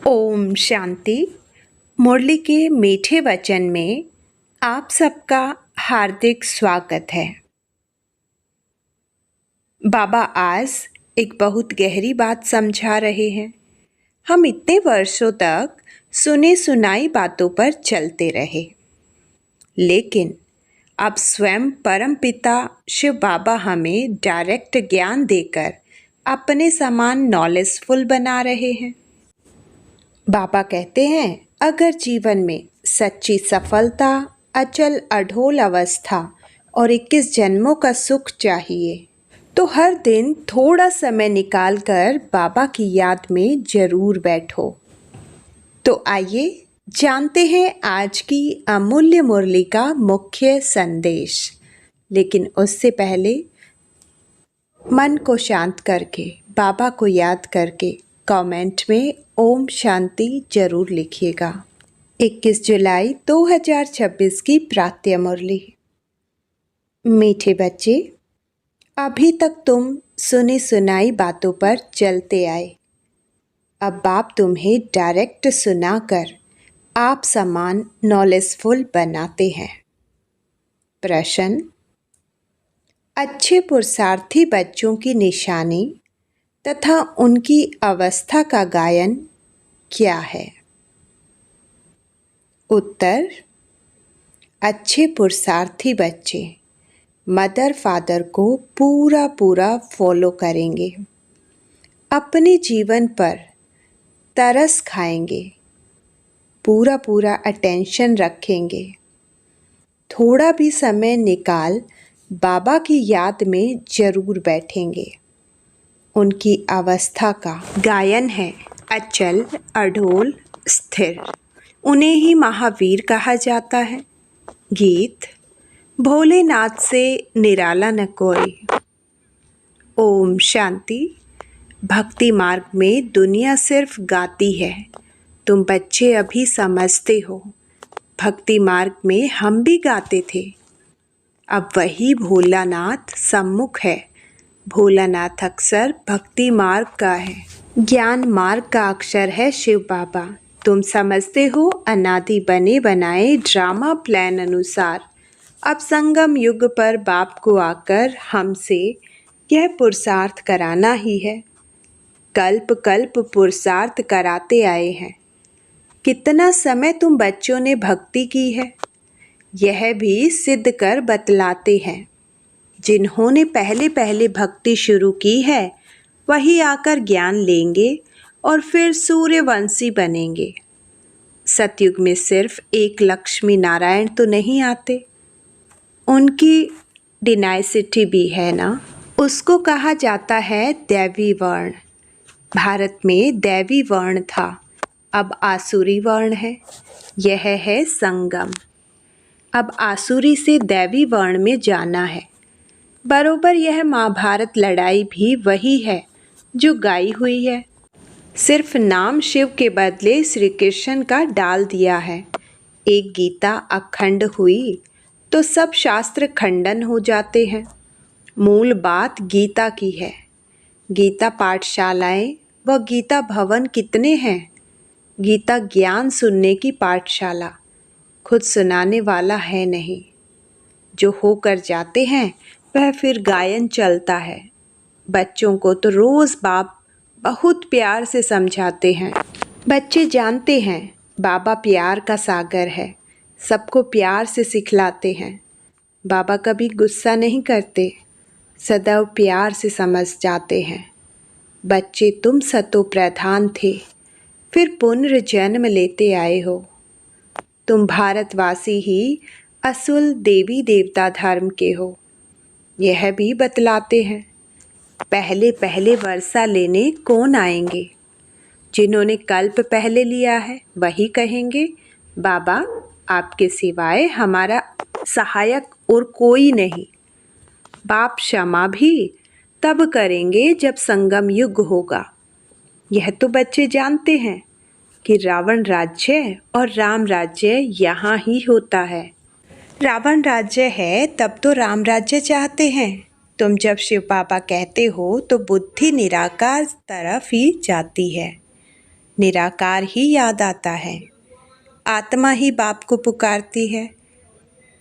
ओम शांति। मुरली के मीठे वचन में आप सबका हार्दिक स्वागत है। बाबा आज एक बहुत गहरी बात समझा रहे हैं। हम इतने वर्षों तक सुने सुनाई बातों पर चलते रहे, लेकिन अब स्वयं परमपिता शिव बाबा हमें डायरेक्ट ज्ञान देकर अपने समान नॉलेजफुल बना रहे हैं। बाबा कहते हैं, अगर जीवन में सच्ची सफलता, अचल अढोल अवस्था और 21 जन्मों का सुख चाहिए तो हर दिन थोड़ा समय निकालकर बाबा की याद में जरूर बैठो। तो आइए जानते हैं आज की अमूल्य मुरली का मुख्य संदेश। लेकिन उससे पहले मन को शांत करके, बाबा को याद करके कमेंट में ओम शांति जरूर लिखिएगा। 21 जुलाई 2026 की प्रातः मुरली। मीठे बच्चे, अभी तक तुम सुनी सुनाई बातों पर चलते आए। अब बाप तुम्हें डायरेक्ट सुनाकर आप समान नॉलेजफुल बनाते हैं। प्रश्न: अच्छे पुरुषार्थी बच्चों की निशानी तथा उनकी अवस्था का गायन क्या है? उत्तर: अच्छे पुरुषार्थी बच्चे मदर फादर को पूरा फॉलो करेंगे, अपने जीवन पर तरस खाएंगे, पूरा अटेंशन रखेंगे, थोड़ा भी समय निकाल बाबा की याद में जरूर बैठेंगे। उनकी अवस्था का गायन है अचल अढोल स्थिर। उन्हें ही महावीर कहा जाता है। गीत: भोलेनाथ से निराला न कोई। ओम शांति। भक्ति मार्ग में दुनिया सिर्फ गाती है, तुम बच्चे अभी समझते हो। भक्ति मार्ग में हम भी गाते थे, अब वही भोलानाथ सम्मुख है। भोलानाथ अक्षर भक्ति मार्ग का है, ज्ञान मार्ग का अक्षर है शिव बाबा। तुम समझते हो, अनादि बने बनाए ड्रामा प्लान अनुसार अब संगम युग पर बाप को आकर हमसे यह पुरुषार्थ कराना ही है। कल्प कल्प पुरुषार्थ कराते आए हैं। कितना समय तुम बच्चों ने भक्ति की है, यह भी सिद्ध कर बतलाते हैं। जिन्होंने पहले भक्ति शुरू की है वही आकर ज्ञान लेंगे और फिर सूर्यवंशी बनेंगे। सतयुग में सिर्फ एक लक्ष्मी नारायण तो नहीं आते, उनकी डिनाइसिटी भी है ना। उसको कहा जाता है दैवी वर्ण। भारत में दैवी वर्ण था, अब आसुरी वर्ण है। यह है संगम। अब आसुरी से दैवी वर्ण में जाना है। बरोबर यह महाभारत लड़ाई भी वही है जो गाई हुई है, सिर्फ नाम शिव के बदले श्री कृष्ण का डाल दिया है। एक गीता अखंड हुई तो सब शास्त्र खंडन हो जाते हैं। मूल बात गीता की है। गीता पाठशालाएं व गीता भवन कितने हैं? गीता ज्ञान सुनने की पाठशाला, खुद सुनाने वाला है नहीं। जो होकर जाते हैं वह फिर गायन चलता है। बच्चों को तो रोज़ बाप बहुत प्यार से समझाते हैं। बच्चे जानते हैं बाबा प्यार का सागर है, सबको प्यार से सिखलाते हैं। बाबा कभी गुस्सा नहीं करते, सदैव प्यार से समझ जाते हैं। बच्चे, तुम सतो प्रधान थे, फिर पुनर्जन्म लेते आए हो। तुम भारतवासी ही असुल देवी देवता धर्म के हो, यह भी बतलाते हैं। पहले वर्षा लेने कौन आएंगे? जिन्होंने कल्प पहले लिया है वही कहेंगे, बाबा आपके सिवाय हमारा सहायक और कोई नहीं। बाप क्षमा भी तब करेंगे जब संगम युग होगा। यह तो बच्चे जानते हैं कि रावण राज्य और राम राज्य यहाँ ही होता है। रावण राज्य है तब तो राम राज्य चाहते हैं। तुम जब शिव बाबा कहते हो तो बुद्धि निराकार तरफ ही जाती है। निराकार ही याद आता है। आत्मा ही बाप को पुकारती है।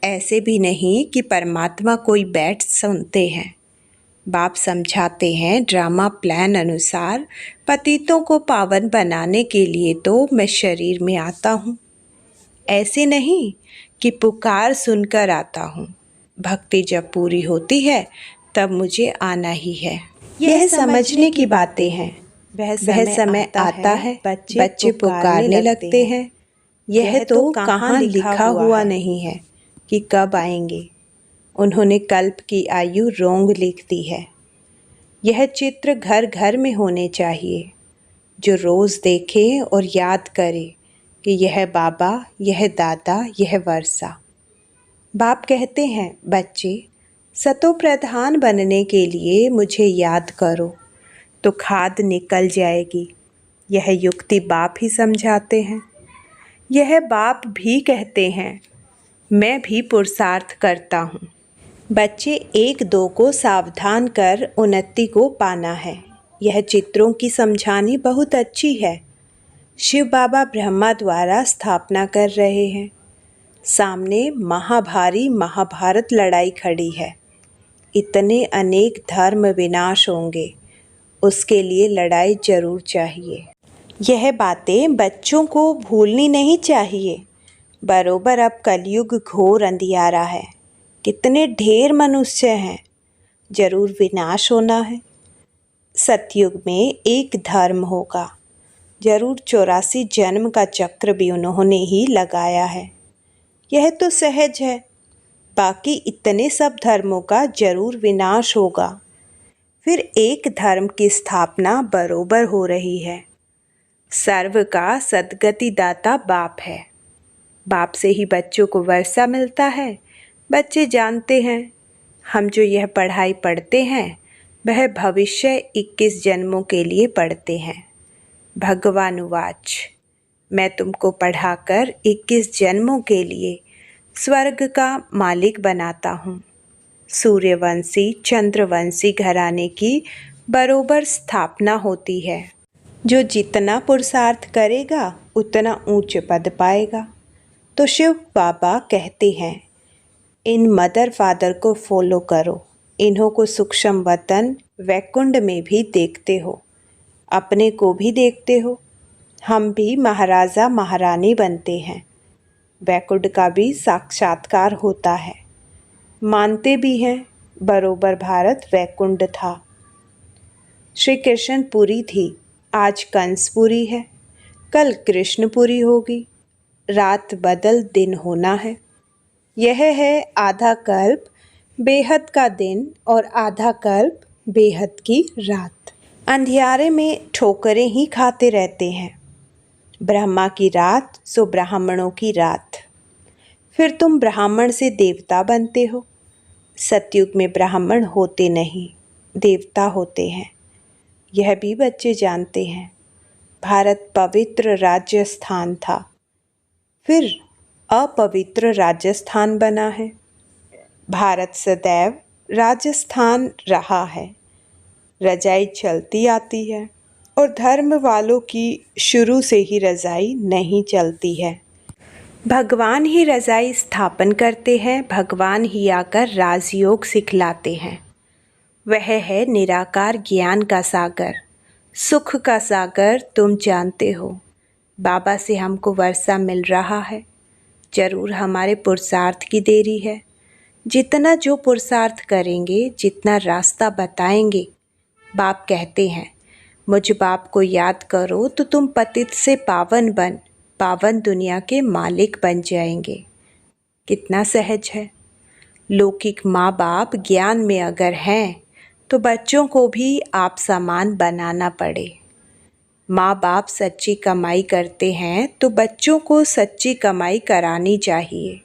ऐसे भी नहीं कि परमात्मा कोई बैठ सुनते हैं। बाप समझाते हैं ड्रामा प्लान अनुसार, पतितों को पावन बनाने के लिए तो मैं शरीर में आता हूँ। ऐसे नहीं कि पुकार सुनकर आता हूँ। भक्ति जब पूरी होती है तब मुझे आना ही है। यह समझने की बातें हैं। वह समय आता है, बच्चे पुकारने लगते हैं। यह तो कहाँ लिखा हुआ नहीं है कि कब आएंगे। उन्होंने कल्प की आयु रोंग लिख दी है। यह चित्र घर घर में होने चाहिए, जो रोज़ देखे और याद करे कि यह बाबा, यह दादा, यह वर्षा। बाप कहते हैं, बच्चे सतो प्रधान बनने के लिए मुझे याद करो तो खाद निकल जाएगी। यह युक्ति बाप ही समझाते हैं। यह बाप भी कहते हैं, मैं भी पुरुषार्थ करता हूँ। बच्चे एक दो को सावधान कर उन्नति को पाना है। यह चित्रों की समझानी बहुत अच्छी है। शिव बाबा ब्रह्मा द्वारा स्थापना कर रहे हैं। सामने महाभारी महाभारत लड़ाई खड़ी है। इतने अनेक धर्म विनाश होंगे, उसके लिए लड़ाई जरूर चाहिए। यह बातें बच्चों को भूलनी नहीं चाहिए। बरोबर अब कलयुग घोर अंधियारा है। कितने ढेर मनुष्य हैं, जरूर विनाश होना है। सतयुग में एक धर्म होगा, जरूर 84 जन्म का चक्र भी उन्होंने ही लगाया है। यह तो सहज है। बाकी इतने सब धर्मों का जरूर विनाश होगा, फिर एक धर्म की स्थापना बरोबर हो रही है। सर्व का सद्गति दाता बाप है। बाप से ही बच्चों को वर्षा मिलता है। बच्चे जानते हैं, हम जो यह पढ़ाई पढ़ते हैं वह भविष्य 21 जन्मों के लिए पढ़ते हैं। भगवानुवाच, मैं तुमको पढ़ाकर 21 जन्मों के लिए स्वर्ग का मालिक बनाता हूँ। सूर्यवंशी चंद्रवंशी घराने की बरोबर स्थापना होती है। जो जितना पुरुषार्थ करेगा उतना ऊंच पद पाएगा। तो शिव बाबा कहते हैं, इन मदर फादर को फॉलो करो। इन्हों को सूक्ष्म वतन वैकुंठ में भी देखते हो, अपने को भी देखते हो। हम भी महाराजा महारानी बनते हैं। वैकुंठ का भी साक्षात्कार होता है। मानते भी हैं बरोबर भारत वैकुंठ था। श्री कृष्णपुरी थी, आज कंसपुरी है, कल कृष्णपुरी होगी। रात बदल दिन होना है। यह है आधा कल्प बेहद का दिन और आधा कल्प बेहद की रात। अंधियारे में ठोकरें ही खाते रहते हैं। ब्रह्मा की रात सो ब्राह्मणों की रात। फिर तुम ब्राह्मण से देवता बनते हो। सतयुग में ब्राह्मण होते नहीं, देवता होते हैं। यह भी बच्चे जानते हैं। भारत पवित्र राजस्थान था, फिर अपवित्र राजस्थान बना है। भारत सदैव राजस्थान रहा है। रजाई चलती आती है और धर्म वालों की शुरू से ही रजाई नहीं चलती है। भगवान ही रजाई स्थापन करते हैं। भगवान ही आकर राजयोग सिखलाते हैं। वह है निराकार ज्ञान का सागर, सुख का सागर। तुम जानते हो, बाबा से हमको वर्षा मिल रहा है। जरूर हमारे पुरुषार्थ की देरी है। जितना जो पुरुषार्थ करेंगे, जितना रास्ता बताएंगे, बाप कहते हैं, मुझ बाप को याद करो तो तुम पतित से पावन बन पावन दुनिया के मालिक बन जाएंगे। कितना सहज है। लौकिक माँ बाप ज्ञान में अगर हैं तो बच्चों को भी आप समान बनाना पड़े। माँ बाप सच्ची कमाई करते हैं तो बच्चों को सच्ची कमाई करानी चाहिए।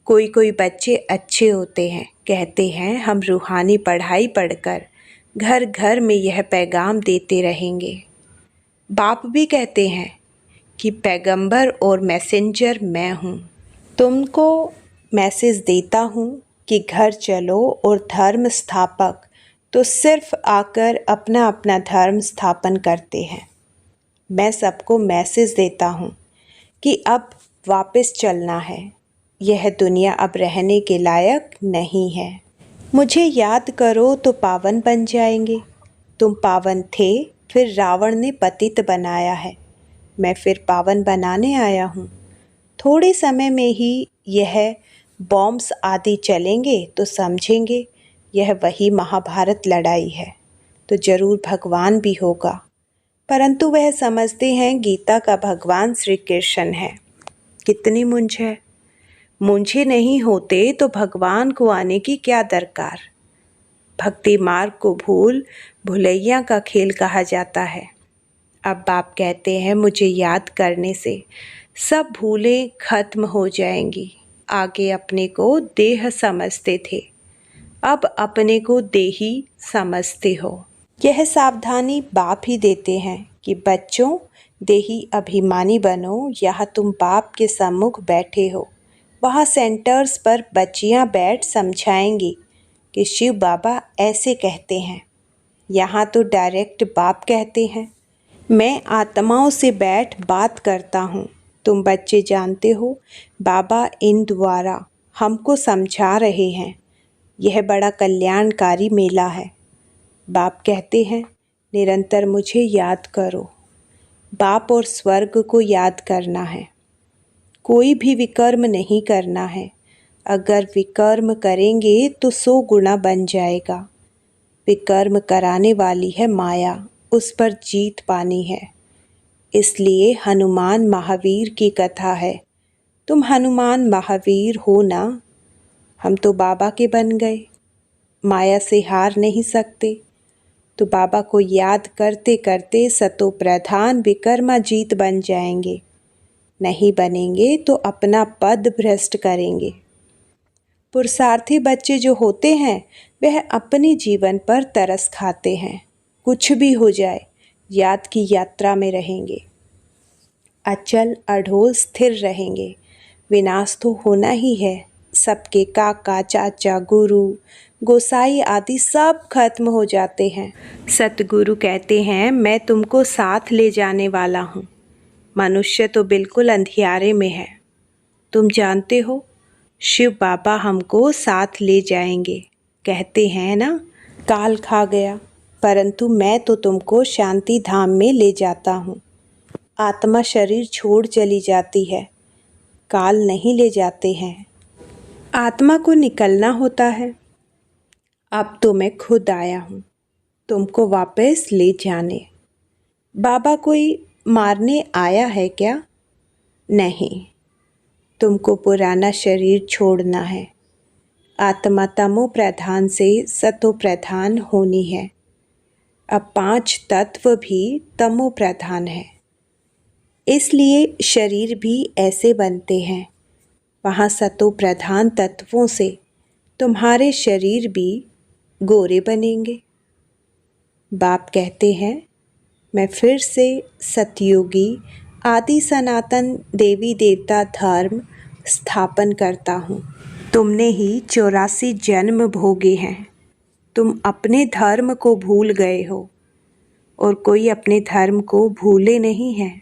कोई कोई बच्चे अच्छे होते हैं, कहते हैं हम रूहानी पढ़ाई पढ़कर घर घर में यह पैगाम देते रहेंगे। बाप भी कहते हैं कि पैगंबर और मैसेंजर मैं हूँ। तुमको मैसेज देता हूँ कि घर चलो और धर्म स्थापक तो सिर्फ आकर अपना अपना धर्म स्थापन करते हैं। मैं सबको मैसेज देता हूँ कि अब वापस चलना है। यह दुनिया अब रहने के लायक नहीं है। मुझे याद करो तो पावन बन जाएंगे। तुम पावन थे, फिर रावण ने पतित बनाया है। मैं फिर पावन बनाने आया हूँ। थोड़े समय में ही यह बॉम्ब्स आदि चलेंगे तो समझेंगे यह वही महाभारत लड़ाई है। तो जरूर भगवान भी होगा, परंतु वह समझते हैं गीता का भगवान श्री कृष्ण है। कितनी मुंझ है। मुंझे नहीं होते तो भगवान को आने की क्या दरकार। भक्ति मार्ग को भुलैया का खेल कहा जाता है। अब बाप कहते हैं मुझे याद करने से सब भूलें खत्म हो जाएंगी। आगे अपने को देह समझते थे, अब अपने को देही समझते हो। यह सावधानी बाप ही देते हैं कि बच्चों देही अभिमानी बनो। यहाँ तुम बाप के सम्मुख बैठे हो, वहाँ सेंटर्स पर बच्चियाँ बैठ समझाएंगी कि शिव बाबा ऐसे कहते हैं। यहाँ तो डायरेक्ट बाप कहते हैं। मैं आत्माओं से बैठ बात करता हूँ। तुम बच्चे जानते हो बाबा इन द्वारा हमको समझा रहे हैं। यह बड़ा कल्याणकारी मेला है। बाप कहते हैं निरंतर मुझे याद करो। बाप और स्वर्ग को याद करना है। कोई भी विकर्म नहीं करना है। अगर विकर्म करेंगे तो 100 गुना बन जाएगा। विकर्म कराने वाली है माया, उस पर जीत पानी है। इसलिए हनुमान महावीर की कथा है। तुम हनुमान महावीर हो ना। हम तो बाबा के बन गए, माया से हार नहीं सकते। तो बाबा को याद करते करते सतो प्रधान विकर्मा जीत बन जाएंगे। नहीं बनेंगे तो अपना पद भ्रष्ट करेंगे। पुरुषार्थी बच्चे जो होते हैं वह अपने जीवन पर तरस खाते हैं। कुछ भी हो जाए याद की यात्रा में रहेंगे। अचल अढोल स्थिर रहेंगे। विनाश तो होना ही है। सबके काका चाचा गुरु गोसाई आदि सब खत्म हो जाते हैं। सतगुरु कहते हैं मैं तुमको साथ ले जाने वाला हूँ। मनुष्य तो बिल्कुल अंधियारे में है। तुम जानते हो शिव बाबा हमको साथ ले जाएंगे। कहते हैं ना काल खा गया, परंतु मैं तो तुमको शांति धाम में ले जाता हूँ। आत्मा शरीर छोड़ चली जाती है, काल नहीं ले जाते हैं। आत्मा को निकलना होता है। अब तो मैं खुद आया हूँ तुमको वापस ले जाने। बाबा कोई मारने आया है क्या? नहीं, तुमको पुराना शरीर छोड़ना है। आत्मा तमो प्रधान से सतो प्रधान होनी है। अब 5 तत्व भी तमो प्रधान है, इसलिए शरीर भी ऐसे बनते हैं। वहाँ सतो प्रधान तत्वों से तुम्हारे शरीर भी गोरे बनेंगे। बाप कहते हैं मैं फिर से सतयुगी आदि सनातन देवी देवता धर्म स्थापन करता हूँ। तुमने ही 84 जन्म भोगे हैं। तुम अपने धर्म को भूल गए हो और कोई अपने धर्म को भूले नहीं है।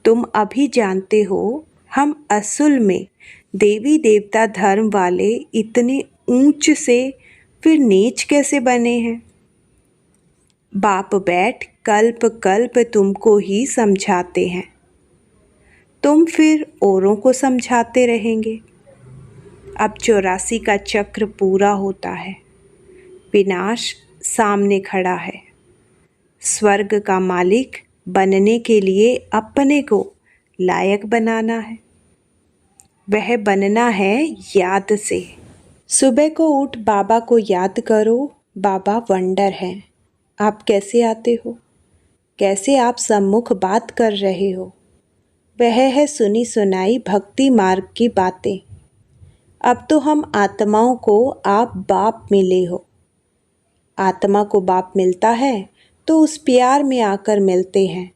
तुम अभी जानते हो हम असल में देवी देवता धर्म वाले इतने ऊंच से फिर नीच कैसे बने हैं। बाप बैठ कल्प कल्प तुमको ही समझाते हैं। तुम फिर औरों को समझाते रहेंगे। अब 84 का चक्र पूरा होता है। विनाश सामने खड़ा है। स्वर्ग का मालिक बनने के लिए अपने को लायक बनाना है। वह बनना है याद से। सुबह को उठ बाबा को याद करो। बाबा वंडर हैं। आप कैसे आते हो, कैसे आप सम्मुख बात कर रहे हो। वह है सुनी सुनाई भक्ति मार्ग की बातें। अब तो हम आत्माओं को आप बाप मिले हो। आत्मा को बाप मिलता है तो उस प्यार में आकर मिलते हैं।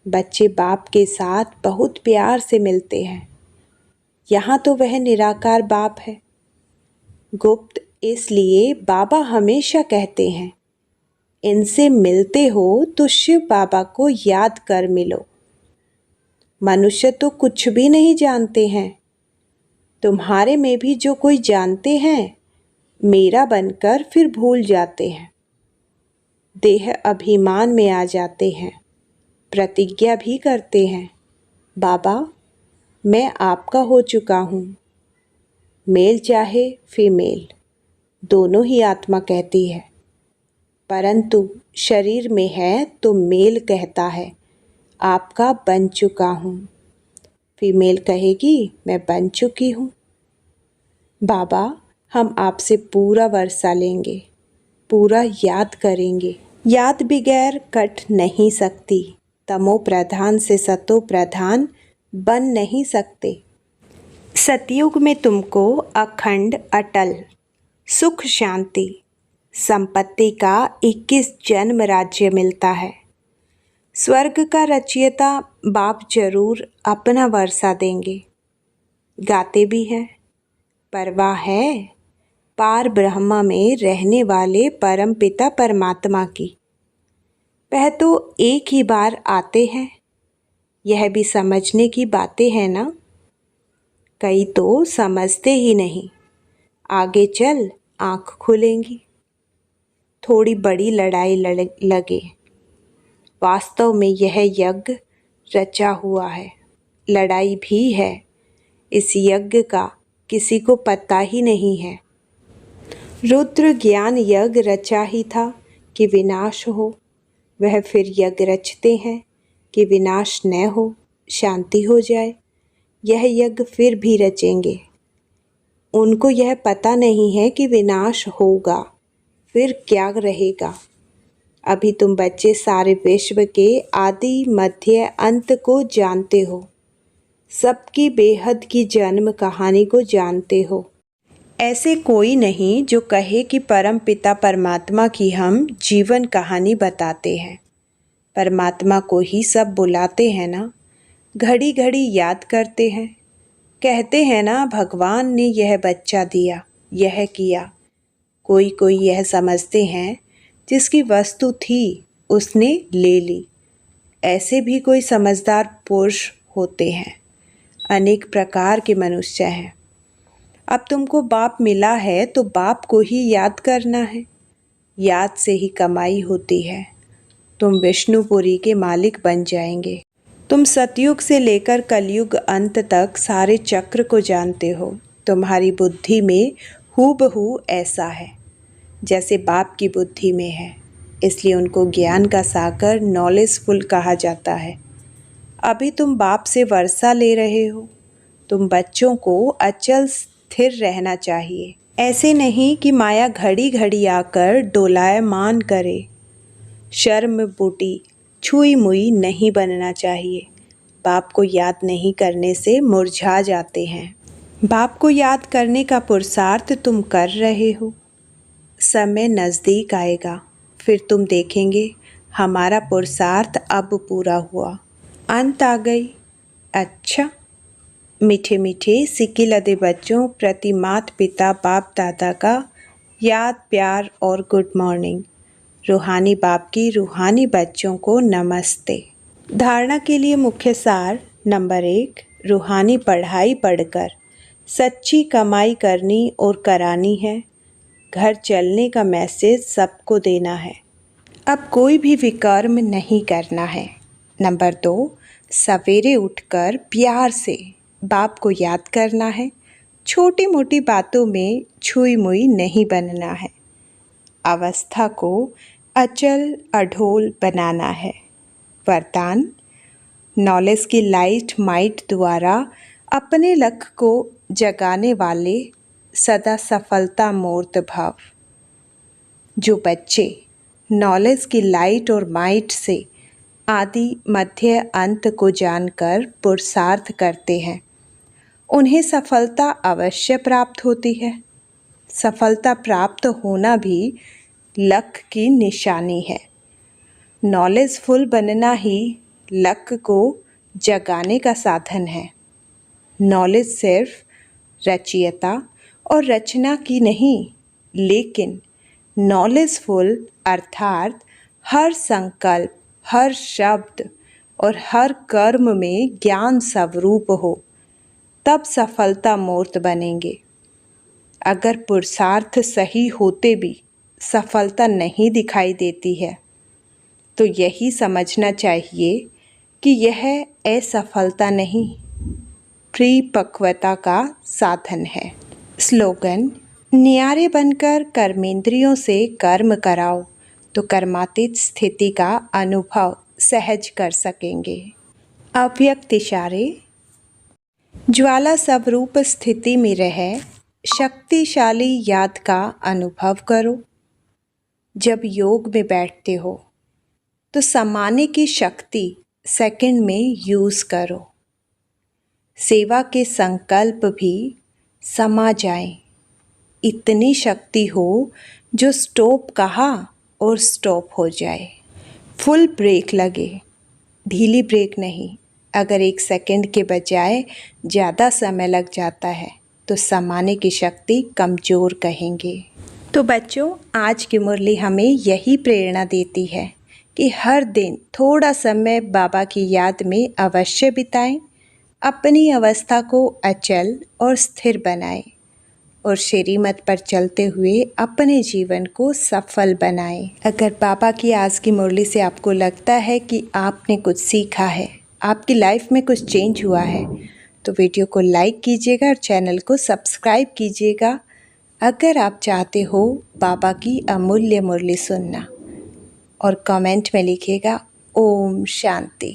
बच्चे बाप के साथ बहुत प्यार से मिलते हैं। यहाँ तो वह निराकार बाप है। गुप्त इसलिए बाबा हमेशा कहते हैं इनसे मिलते हो तो शिव बाबा को याद कर मिलो। मनुष्य तो कुछ भी नहीं जानते हैं। तुम्हारे में भी जो कोई जानते हैं, मेरा बनकर फिर भूल जाते हैं। देह अभिमान में आ जाते हैं, प्रतिज्ञा भी करते हैं, बाबा मैं आपका हो चुका हूँ। मेल चाहे फीमेल, दोनों ही आत्मा कहती है, परंतु शरीर में है तो मेल कहता है आपका बन चुका हूँ। फीमेल कहेगी मैं बन चुकी हूँ। बाबा हम आपसे पूरा वर्षा लेंगे, पूरा याद करेंगे। याद बगैर कट नहीं सकती। तमो प्रधान से सतो प्रधान बन नहीं सकते। सतयुग में तुमको अखंड अटल सुख शांति संपत्ति का 21 जन्म राज्य मिलता है। स्वर्ग का रचयिता बाप जरूर अपना वर्षा देंगे। गाते भी हैं, परवाह है पार ब्रह्मा में रहने वाले परम पिता परमात्मा की। वह तो एक ही बार आते हैं, यह भी समझने की बातें हैं ना। कई तो समझते ही नहीं, आगे चल आँख खुलेंगी। थोड़ी बड़ी लड़ाई लगे। वास्तव में यह यज्ञ रचा हुआ है, लड़ाई भी है। इस यज्ञ का किसी को पता ही नहीं है। रुद्र ज्ञान यज्ञ रचा ही था कि विनाश हो, वह फिर यज्ञ रचते हैं कि विनाश न हो, शांति हो जाए। यह यज्ञ फिर भी रचेंगे। उनको यह पता नहीं है कि विनाश होगा, फिर क्या रहेगा। अभी तुम बच्चे सारे विश्व के आदि मध्य अंत को जानते हो, सबकी बेहद की जन्म कहानी को जानते हो। ऐसे कोई नहीं जो कहे कि परम पिता परमात्मा की हम जीवन कहानी बताते हैं। परमात्मा को ही सब बुलाते हैं ना, घड़ी घड़ी याद करते हैं। कहते हैं ना भगवान ने यह बच्चा दिया, यह किया। कोई कोई यह समझते हैं जिसकी वस्तु थी उसने ले ली। ऐसे भी कोई समझदार पुरुष होते हैं। अनेक प्रकार के मनुष्य हैं। अब तुमको बाप मिला है तो बाप को ही याद करना है। याद से ही कमाई होती है। तुम विष्णुपुरी के मालिक बन जाएंगे। तुम सतयुग से लेकर कलयुग अंत तक सारे चक्र को जानते हो। तुम्हारी बुद्धि में हूबहू ऐसा है जैसे बाप की बुद्धि में है, इसलिए उनको ज्ञान का सागर नॉलेजफुल कहा जाता है। अभी तुम बाप से वर्षा ले रहे हो। तुम बच्चों को अचल स्थिर रहना चाहिए, ऐसे नहीं कि माया घड़ी घड़ी आकर डोलायमान करे। शर्म बूटी छुई मुई नहीं बनना चाहिए। बाप को याद नहीं करने से मुरझा जाते हैं। बाप को याद करने का पुरुषार्थ तुम कर रहे हो। समय नज़दीक आएगा, फिर तुम देखेंगे हमारा पुरुषार्थ अब पूरा हुआ, अंत आ गई। अच्छा, मीठे मीठे सिक्के लदे बच्चों प्रति माता पिता बाप दादा का याद प्यार और गुड मॉर्निंग। रूहानी बाप की रूहानी बच्चों को नमस्ते। धारणा के लिए मुख्य सार नंबर 1, रूहानी पढ़ाई पढ़कर सच्ची कमाई करनी और करानी है। घर चलने का मैसेज सबको देना है। अब कोई भी विकर्म नहीं करना है। नंबर 2, सवेरे उठकर प्यार से बाप को याद करना है। छोटी मोटी बातों में छुई मुई नहीं बनना है। अवस्था को अचल अढोल बनाना है। वरदान, नॉलेज की लाइट माइट द्वारा अपने लक्ष्य को जगाने वाले सदा सफलता मूर्त भव। जो बच्चे नॉलेज की लाइट और माइट से आदि मध्य अंत को जानकर पुरुषार्थ करते हैं, उन्हें सफलता अवश्य प्राप्त होती है। सफलता प्राप्त होना भी लक्ष्य की निशानी है। नॉलेजफुल बनना ही लक्ष्य को जगाने का साधन है। नॉलेज सिर्फ रचयिता और रचना की नहीं, लेकिन नॉलेजफुल अर्थात हर संकल्प, हर शब्द और हर कर्म में ज्ञान स्वरूप हो, तब सफलता मूर्त बनेंगे। अगर पुरुषार्थ सही होते भी सफलता नहीं दिखाई देती है, तो यही समझना चाहिए कि यह असफलता नहीं, परिपक्वता का साधन है। स्लोगन: न्यारे बनकर कर्मेंद्रियों से कर्म कराओ तो कर्मातीत स्थिति का अनुभव सहज कर सकेंगे। अव्यक्त इशारे: ज्वाला स्वरूप स्थिति में रह शक्तिशाली याद का अनुभव करो। जब योग में बैठते हो तो समाने की शक्ति सेकंड में यूज़ करो। सेवा के संकल्प भी समा जाएं। इतनी शक्ति हो जो स्टॉप कहा और स्टॉप हो जाए। फुल ब्रेक लगे, ढीली ब्रेक नहीं। अगर 1 सेकंड के बजाय ज़्यादा समय लग जाता है तो समाने की शक्ति कमज़ोर कहेंगे। तो बच्चों, आज की मुरली हमें यही प्रेरणा देती है कि हर दिन थोड़ा समय बाबा की याद में अवश्य बिताएं, अपनी अवस्था को अचल और स्थिर बनाएं और श्रीमत पर चलते हुए अपने जीवन को सफल बनाएं। अगर बाबा की आज की मुरली से आपको लगता है कि आपने कुछ सीखा है, आपकी लाइफ में कुछ चेंज हुआ है, तो वीडियो को लाइक कीजिएगा और चैनल को सब्सक्राइब कीजिएगा। अगर आप चाहते हो बाबा की अमूल्य मुरली सुनना, और कमेंट में लिखिएगा ओम शांति।